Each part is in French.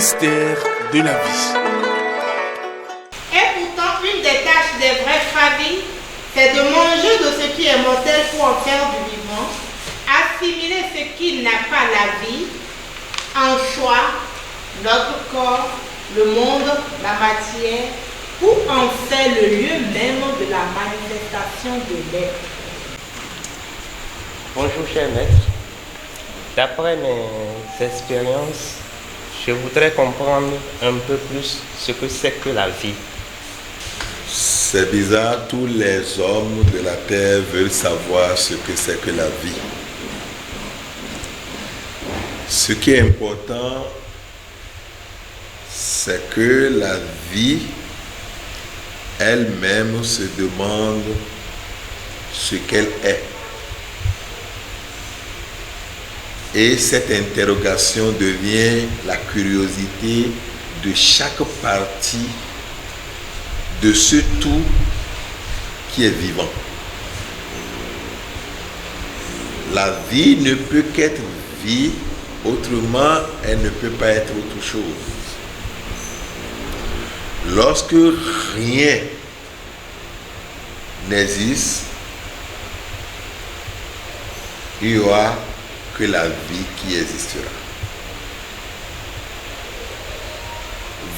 mystère de la vie. Et pourtant, une des tâches des vrais fravis, c'est de manger de ce qui est mortel pour en faire du vivant, assimiler ce qui n'a pas la vie, en soi, notre corps, le monde, la matière, pour en faire le lieu même de la manifestation de l'être. Bonjour cher maître. D'après mes expériences, je voudrais comprendre un peu plus ce que c'est que la vie. C'est bizarre, tous les hommes de la terre veulent savoir ce que c'est que la vie. Ce qui est important, c'est que la vie elle-même se demande ce qu'elle est. Et cette interrogation devient la curiosité de chaque partie de ce tout qui est vivant. La vie ne peut qu'être vie, autrement elle ne peut pas être autre chose. Lorsque rien n'existe, il n'y aura que la vie qui existera.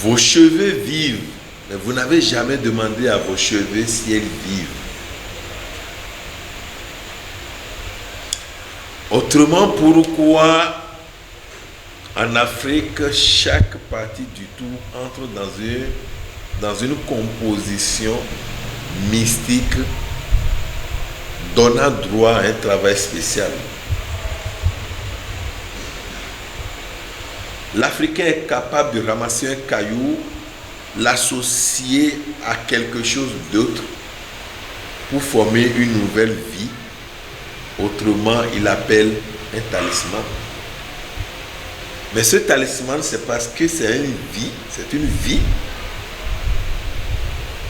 Vos cheveux vivent, mais vous n'avez jamais demandé à vos cheveux si elles vivent. Autrement, pourquoi en Afrique, chaque partie du tout entre dans une composition mystique donnant droit à un travail spécial? L'Africain est capable de ramasser un caillou, l'associer à quelque chose d'autre pour former une nouvelle vie. Autrement, il appelle un talisman. Mais ce talisman, c'est parce que c'est une vie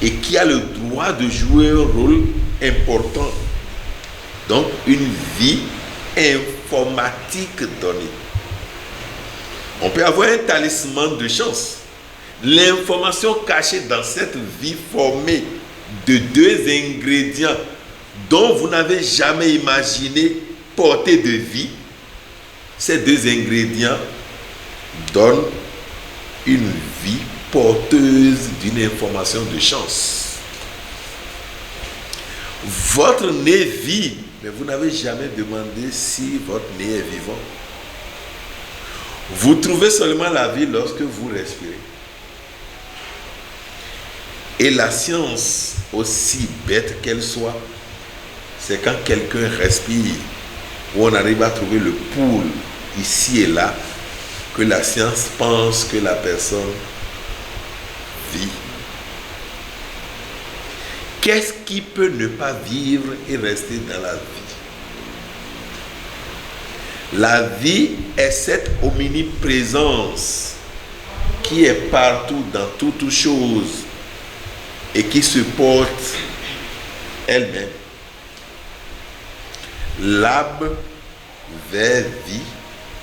et qui a le droit de jouer un rôle important. Donc, une vie informatique donnée. On peut avoir un talisman de chance. L'information cachée dans cette vie formée de deux ingrédients dont vous n'avez jamais imaginé porter de vie, ces deux ingrédients donnent une vie porteuse d'une information de chance. Votre nez vit, mais vous n'avez jamais demandé si votre nez est vivant. Vous trouvez seulement la vie lorsque vous respirez. Et la science, aussi bête qu'elle soit, c'est quand quelqu'un respire, où on arrive à trouver le pouls ici et là, que la science pense que la personne vit. Qu'est-ce qui peut ne pas vivre et rester dans la vie? La vie est cette omniprésence qui est partout dans toutes choses et qui se porte elle-même. L'arbre vert vit,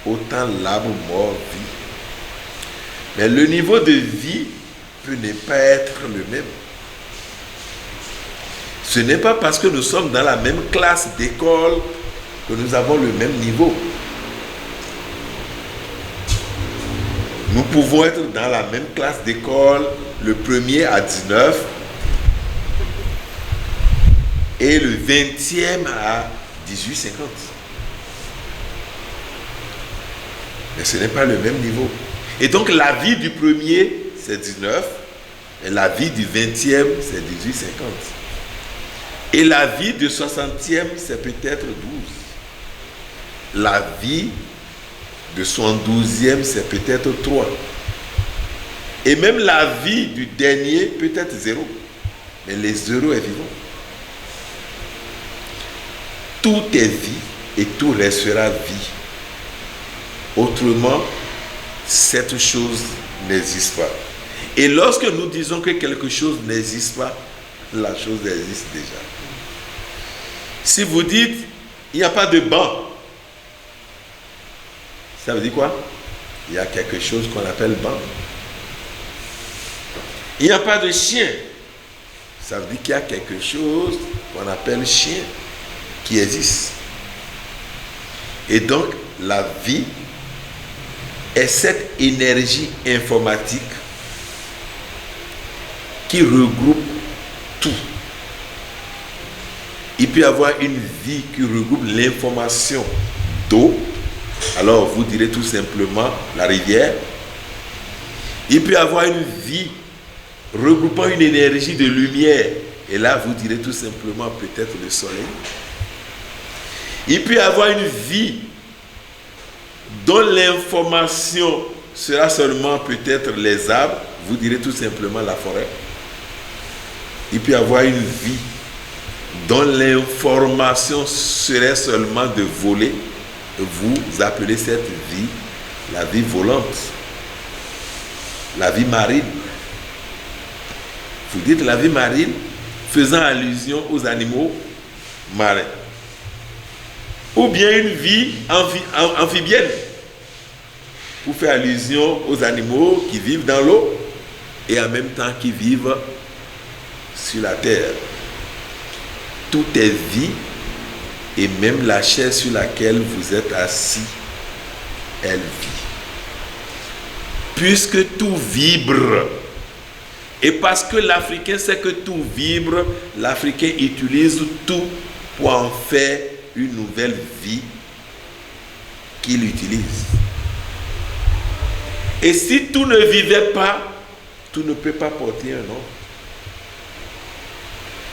autant l'arbre mort vit. Mais le niveau de vie peut ne pas être le même. Ce n'est pas parce que nous sommes dans la même classe d'école que nous avons le même niveau. Nous pouvons être dans la même classe d'école, le premier à 19 et le 20e à 18,50. Mais ce n'est pas le même niveau. Et donc la vie du premier, c'est 19, et la vie du 20e, c'est 18,50. Et la vie du 60e, c'est peut-être 12. La vie de 112e, c'est peut-être 3. Et même la vie du dernier, peut-être 0. Mais les 0 est vivant. Tout est vie et tout restera vie. Autrement, cette chose n'existe pas. Et lorsque nous disons que quelque chose n'existe pas, la chose existe déjà. Si vous dites, il n'y a pas de banc, ça veut dire quoi? il y a quelque chose qu'on appelle bande. Il n'y a pas de chien. Ça veut dire qu'il y a quelque chose qu'on appelle chien qui existe. Et donc, la vie est cette énergie informatique qui regroupe tout. Il peut y avoir une vie qui regroupe l'information d'eau. Alors, vous direz tout simplement la rivière. Il peut y avoir une vie regroupant une énergie de lumière. Et là, vous direz tout simplement peut-être le soleil. Il peut y avoir une vie dont l'information sera seulement peut-être les arbres. Vous direz tout simplement la forêt. Il peut y avoir une vie dont l'information serait seulement de voler. Vous appelez cette vie la vie volante, la vie marine. Vous dites la vie marine faisant allusion aux animaux marins. Ou bien une vie amphibienne pour faire allusion aux animaux qui vivent dans l'eau et en même temps qui vivent sur la terre. Tout est vie et même la chaise sur laquelle vous êtes assis, elle vit. Puisque tout vibre, et parce que l'Africain sait que tout vibre, l'Africain utilise tout pour en faire une nouvelle vie qu'il utilise. Et si tout ne vivait pas, tout ne peut pas porter un nom.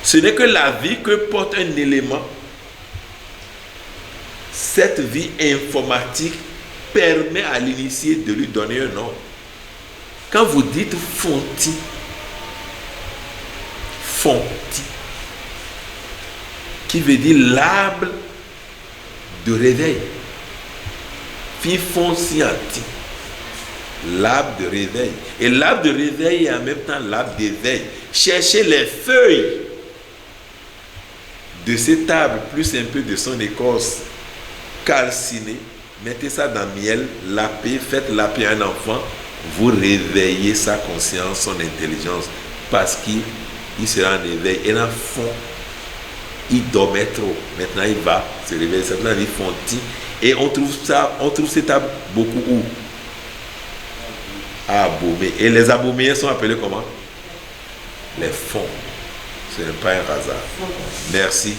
Ce n'est que la vie que porte un élément. Cette vie informatique permet à l'initié de lui donner un nom. Quand vous dites Fonti, qui veut dire l'arbre de réveil. Fifoncianti, l'arbre de réveil. Et l'arbre de réveil est en même temps l'arbre d'éveil. Cherchez les feuilles de cet arbre, plus un peu de son écorce calcinée, mettez ça dans le miel, lapez, faites laper un enfant, vous réveillez sa conscience, son intelligence, parce qu'il sera en éveil. Et dans le fond, il dormait trop. Maintenant, il va se réveiller. Maintenant, il fontit. Et on trouve cet arbre beaucoup où? À Abomey. Et les Aboméens sont appelés comment? Les fonds. Ce n'est pas un hasard. Merci,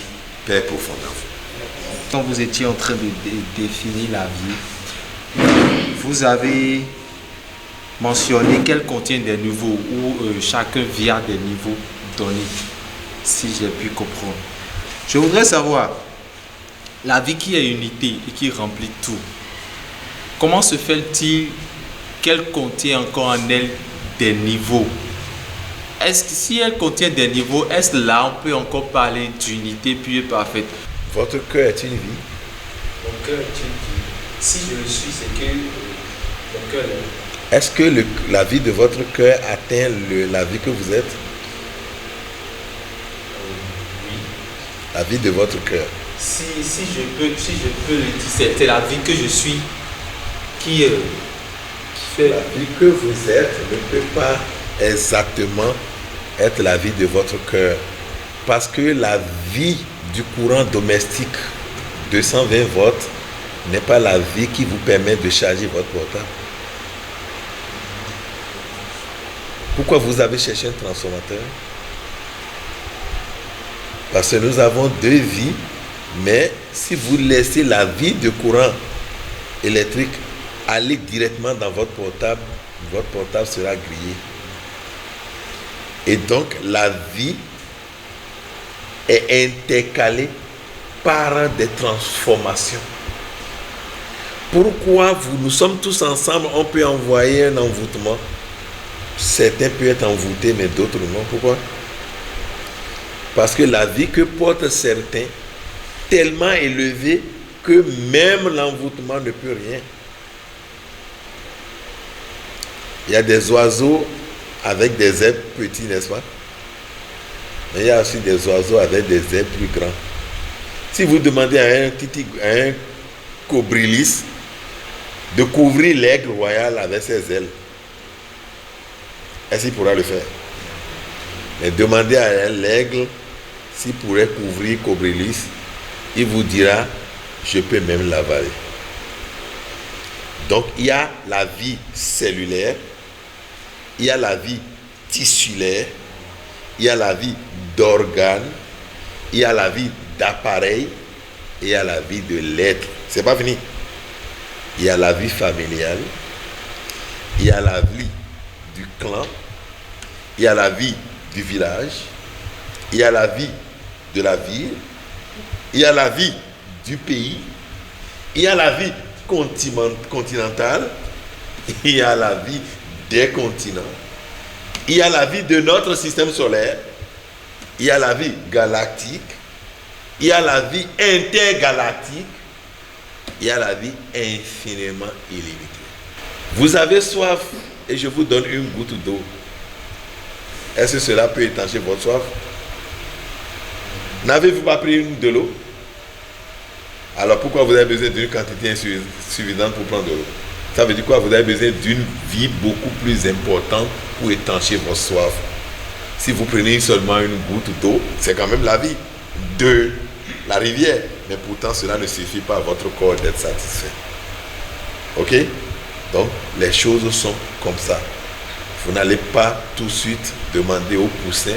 Père profond. Quand vous étiez en train de définir la vie, vous avez mentionné qu'elle contient des niveaux, où chacun vit à des niveaux donnés, si j'ai pu comprendre. Je voudrais savoir, la vie qui est unité et qui remplit tout, comment se fait-il qu'elle contient encore en elle des niveaux? Est-ce que si elle contient des niveaux, est-ce là on peut encore parler d'unité pure et parfaite? Votre cœur est une vie. Mon cœur est une vie. Si je le suis, c'est que mon cœur est. Est-ce que la vie de votre cœur atteint la vie que vous êtes? Oui. La vie de votre cœur. Si je peux le dire, c'est la vie que je suis qui fait. La vie que vous êtes ne peut pas exactement être la vie de votre cœur. Parce que la vie du courant domestique 220 volts n'est pas la vie qui vous permet de charger votre portable. Pourquoi vous avez cherché un transformateur? Parce que nous avons deux vies, mais si vous laissez la vie de courant électrique aller directement dans votre portable sera grillé. Et donc la vie est intercalée par des transformations. Pourquoi nous sommes tous ensemble, on peut envoyer un envoûtement? Certains peuvent être envoûtés, mais d'autres non. Pourquoi? Parce que la vie que portent certains, tellement élevée que même l'envoûtement ne peut rien. Il y a des oiseaux avec des ailes petits, n'est-ce pas? Mais il y a aussi des oiseaux avec des ailes plus grands. Si vous demandez à un cobrilis de couvrir l'aigle royal avec ses ailes. Est-ce qu'il pourra le faire? Mais demandez à l'aigle s'il pourrait couvrir Cobrelis. Il vous dira, je peux même l'avaler. Donc, il y a la vie cellulaire, il y a la vie tissulaire, il y a la vie d'organes, il y a la vie d'appareil, et il y a la vie de l'être. C'est pas fini. Il y a la vie familiale, il y a la vie du clan, il y a la vie du village, il y a la vie de la ville, il y a la vie du pays, il y a la vie continentale, il y a la vie des continents, il y a la vie de notre système solaire, il y a la vie galactique, il y a la vie intergalactique, il y a la vie infiniment illimitée. Vous avez soif et je vous donne une goutte d'eau. Est-ce que cela peut étancher votre soif? N'avez-vous pas pris de l'eau? Alors pourquoi vous avez besoin d'une quantité suffisante pour prendre de l'eau? Ça veut dire quoi? Vous avez besoin d'une vie beaucoup plus importante pour étancher votre soif. Si vous prenez seulement une goutte d'eau, c'est quand même la vie de la rivière. Mais pourtant, cela ne suffit pas à votre corps d'être satisfait. Ok? Donc, les choses sont comme ça. Vous n'allez pas tout de suite demander au poussin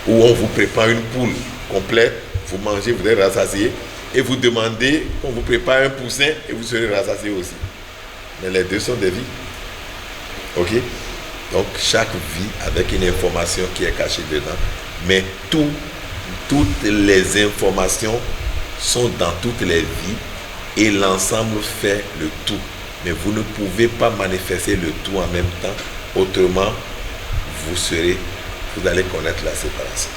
où on vous prépare une poule complète, vous mangez, vous êtes rassasié, et vous demandez qu'on vous prépare un poussin et vous serez rassasié aussi. Mais les deux sont des vies. Ok? Donc, chaque vie avec une information qui est cachée dedans. Mais toutes les informations sont dans toutes les vies et l'ensemble fait le tout. Mais vous ne pouvez pas manifester le tout en même temps. Autrement, vous allez connaître la séparation.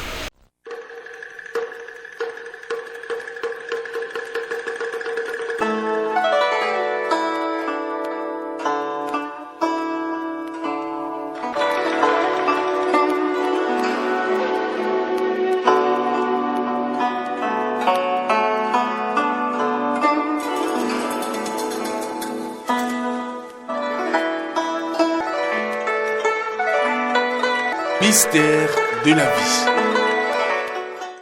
Mystère de la vie.